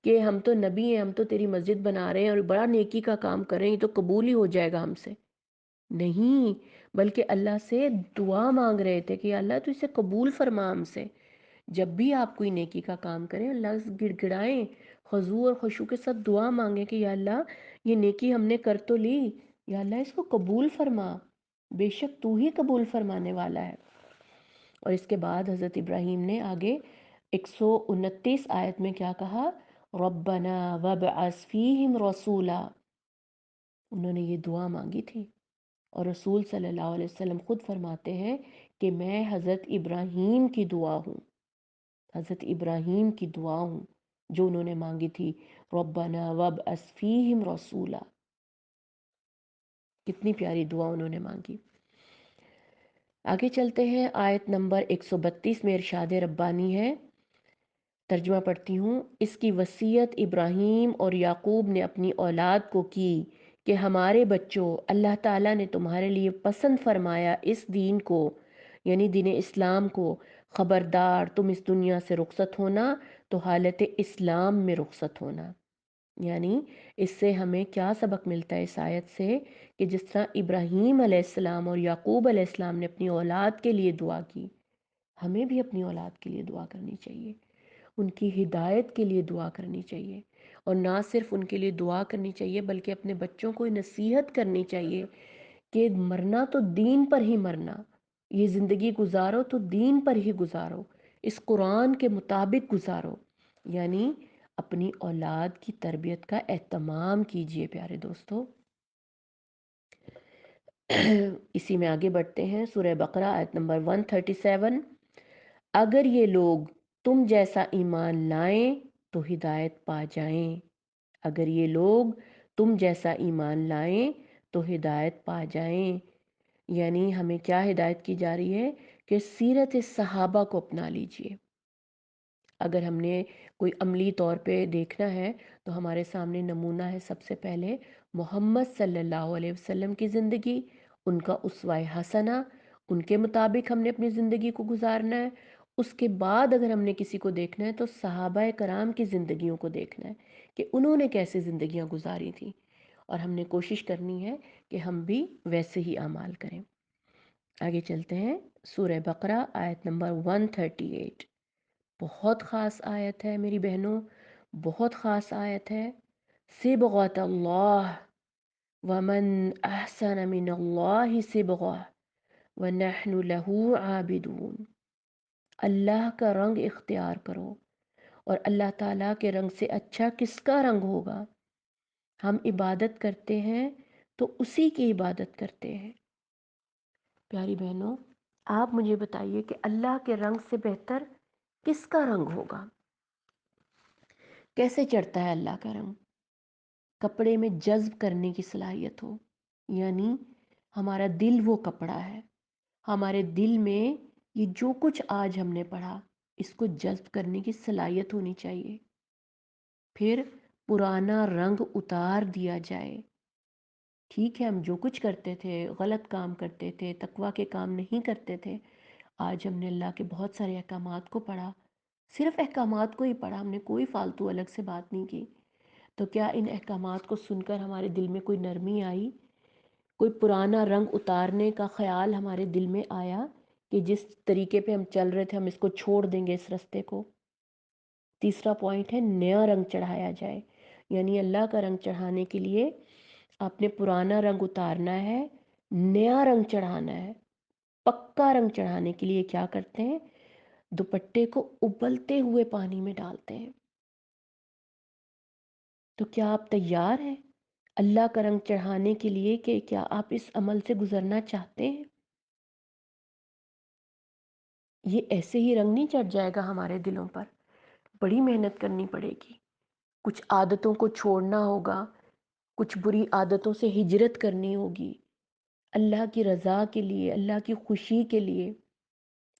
کہ ہم تو نبی ہیں، ہم تو تیری مسجد بنا رہے ہیں اور بڑا نیکی کا کام کر رہے ہیں، یہ تو قبول ہی ہو جائے گا ہم سے۔ نہیں، بلکہ اللہ سے دعا مانگ رہے تھے کہ یا اللہ تو اسے قبول فرما ہم سے۔ جب بھی آپ کوئی نیکی کا کام کریں، اللہ سے گڑ گڑائیں، خضوع اور خشوع کے ساتھ دعا مانگیں کہ یا اللہ یہ نیکی ہم نے کر تو لی، یا اللہ اس کو قبول فرما، بے شک تو ہی قبول فرمانے والا ہے۔ اور اس کے بعد حضرت ابراہیم نے آگے 129 آیت میں کیا کہا، ربنا وابعث فیہم رسولا۔ انہوں نے یہ دعا مانگی تھی، اور رسول صلی اللہ علیہ وسلم خود فرماتے ہیں کہ میں حضرت ابراہیم کی دعا ہوں، حضرت ابراہیم کی دعا ہوں جو انہوں نے مانگی تھی، ربنا وابعث فیہم رسولا۔ کتنی پیاری دعا انہوں نے مانگی۔ آگے چلتے ہیں، آیت نمبر 132 میں ارشاد ربانی ہے، ترجمہ پڑھتی ہوں۔ اس کی وصیت ابراہیم اور یعقوب نے اپنی اولاد کو کی کہ ہمارے بچوں، اللہ تعالیٰ نے تمہارے لیے پسند فرمایا اس دین کو، یعنی دین اسلام کو، خبردار تم اس دنیا سے رخصت ہونا تو حالت اسلام میں رخصت ہونا۔ یعنی اس سے ہمیں کیا سبق ملتا ہے اس آیت سے کہ جس طرح ابراہیم علیہ السلام اور یعقوب علیہ السلام نے اپنی اولاد کے لیے دعا کی، ہمیں بھی اپنی اولاد کے لیے دعا کرنی چاہیے، ان کی ہدایت کے لیے دعا کرنی چاہیے، اور نہ صرف ان کے لیے دعا کرنی چاہیے بلکہ اپنے بچوں کو نصیحت کرنی چاہیے کہ مرنا تو دین پر ہی مرنا، یہ زندگی گزارو تو دین پر ہی گزارو، اس قرآن کے مطابق گزارو۔ یعنی اپنی اولاد کی تربیت کا اہتمام کیجئے پیارے دوستو۔ اسی میں آگے بڑھتے ہیں، سورہ بقرہ آیت نمبر 137، اگر یہ لوگ تم جیسا ایمان لائیں تو ہدایت پا جائیں، اگر یہ لوگ تم جیسا ایمان لائیں تو ہدایت پا جائیں۔ یعنی ہمیں کیا ہدایت کی جا رہی ہے کہ سیرت صحابہ کو اپنا لیجئے۔ اگر ہم نے کوئی عملی طور پہ دیکھنا ہے تو ہمارے سامنے نمونہ ہے سب سے پہلے محمد صلی اللہ علیہ وسلم کی زندگی، ان کا اسوہ حسنہ، ان کے مطابق ہم نے اپنی زندگی کو گزارنا ہے۔ اس کے بعد اگر ہم نے کسی کو دیکھنا ہے تو صحابہ کرام کی زندگیوں کو دیکھنا ہے کہ انہوں نے کیسے زندگیاں گزاری تھیں، اور ہم نے کوشش کرنی ہے کہ ہم بھی ویسے ہی اعمال کریں۔ آگے چلتے ہیں، سورہ بقرہ آیت نمبر 138، بہت خاص آیت ہے میری بہنوں، بہت خاص آیت ہے۔ صبغۃ اللہ، ومن احسن من اللہ صبغہ ونحن لہ عابدون۔ اللہ کا رنگ اختیار کرو، اور اللہ تعالیٰ کے رنگ سے اچھا کس کا رنگ ہوگا؟ ہم عبادت کرتے ہیں تو اسی کی عبادت کرتے ہیں۔ پیاری بہنوں، آپ مجھے بتائیے کہ اللہ کے رنگ سے بہتر کس کا رنگ ہوگا؟ کیسے چڑھتا ہے اللہ کا رنگ؟ کپڑے میں جذب کرنے کی صلاحیت ہو، یعنی ہمارا دل وہ کپڑا ہے، ہمارے دل میں یہ جو کچھ آج ہم نے پڑھا اس کو جذب کرنے کی صلاحیت ہونی چاہیے۔ پھر پرانا رنگ اتار دیا جائے۔ ٹھیک ہے، ہم جو کچھ کرتے تھے، غلط کام کرتے تھے، تقویٰ کے کام نہیں کرتے تھے، آج ہم نے اللہ کے بہت سارے احکامات کو پڑھا، صرف احکامات کو ہی پڑھا، ہم نے کوئی فالتو الگ سے بات نہیں کی، تو کیا ان احکامات کو سن کر ہمارے دل میں کوئی نرمی آئی؟ کوئی پرانا رنگ اتارنے کا خیال ہمارے دل میں آیا کہ جس طریقے پہ ہم چل رہے تھے ہم اس کو چھوڑ دیں گے، اس رستے کو؟ تیسرا پوائنٹ ہے نیا رنگ چڑھایا جائے، یعنی اللہ کا رنگ چڑھانے کے لیے آپ نے پرانا رنگ اتارنا ہے، نیا رنگ چڑھانا ہے۔ پکا رنگ چڑھانے کے لیے کیا کرتے ہیں؟ دوپٹے کو ابلتے ہوئے پانی میں ڈالتے ہیں۔ تو کیا آپ تیار ہیں اللہ کا رنگ چڑھانے کے لیے؟ کہ کیا آپ اس عمل سے گزرنا چاہتے ہیں؟ یہ ایسے ہی رنگ نہیں چڑھ جائے گا ہمارے دلوں پر، بڑی محنت کرنی پڑے گی، کچھ عادتوں کو چھوڑنا ہوگا، کچھ بری عادتوں سے ہجرت کرنی ہوگی، اللہ کی رضا کے لیے، اللہ کی خوشی کے لیے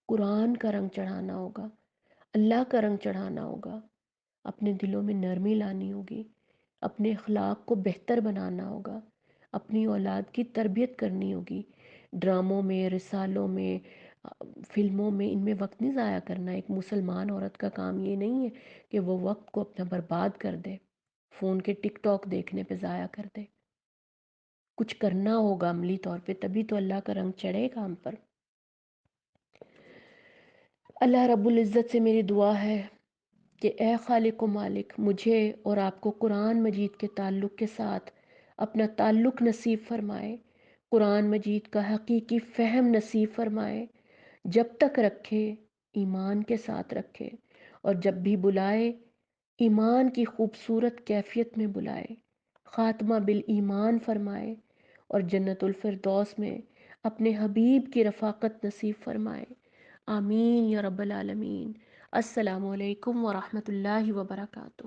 قرآن کا رنگ چڑھانا ہوگا، اللہ کا رنگ چڑھانا ہوگا، اپنے دلوں میں نرمی لانی ہوگی، اپنے اخلاق کو بہتر بنانا ہوگا، اپنی اولاد کی تربیت کرنی ہوگی۔ ڈراموں میں، رسالوں میں، فلموں میں، ان میں وقت نہیں ضائع کرنا۔ ایک مسلمان عورت کا کام یہ نہیں ہے کہ وہ وقت کو اپنا برباد کر دے، فون کے ٹک ٹاک دیکھنے پہ ضائع کر دے۔ کچھ کرنا ہوگا عملی طور پہ، تبھی تو اللہ کا رنگ چڑھے گا ہم پر۔ اللہ رب العزت سے میری دعا ہے کہ اے خالق و مالک، مجھے اور آپ کو قرآن مجید کے تعلق کے ساتھ اپنا تعلق نصیب فرمائے، قرآن مجید کا حقیقی فہم نصیب فرمائے، جب تک رکھے ایمان کے ساتھ رکھے، اور جب بھی بلائے ایمان کی خوبصورت کیفیت میں بلائے، خاتمہ بالایمان فرمائے، اور جنت الفردوس میں اپنے حبیب کی رفاقت نصیب فرمائے۔ آمین یا رب العالمین۔ السلام علیکم ورحمۃ اللہ وبرکاتہ۔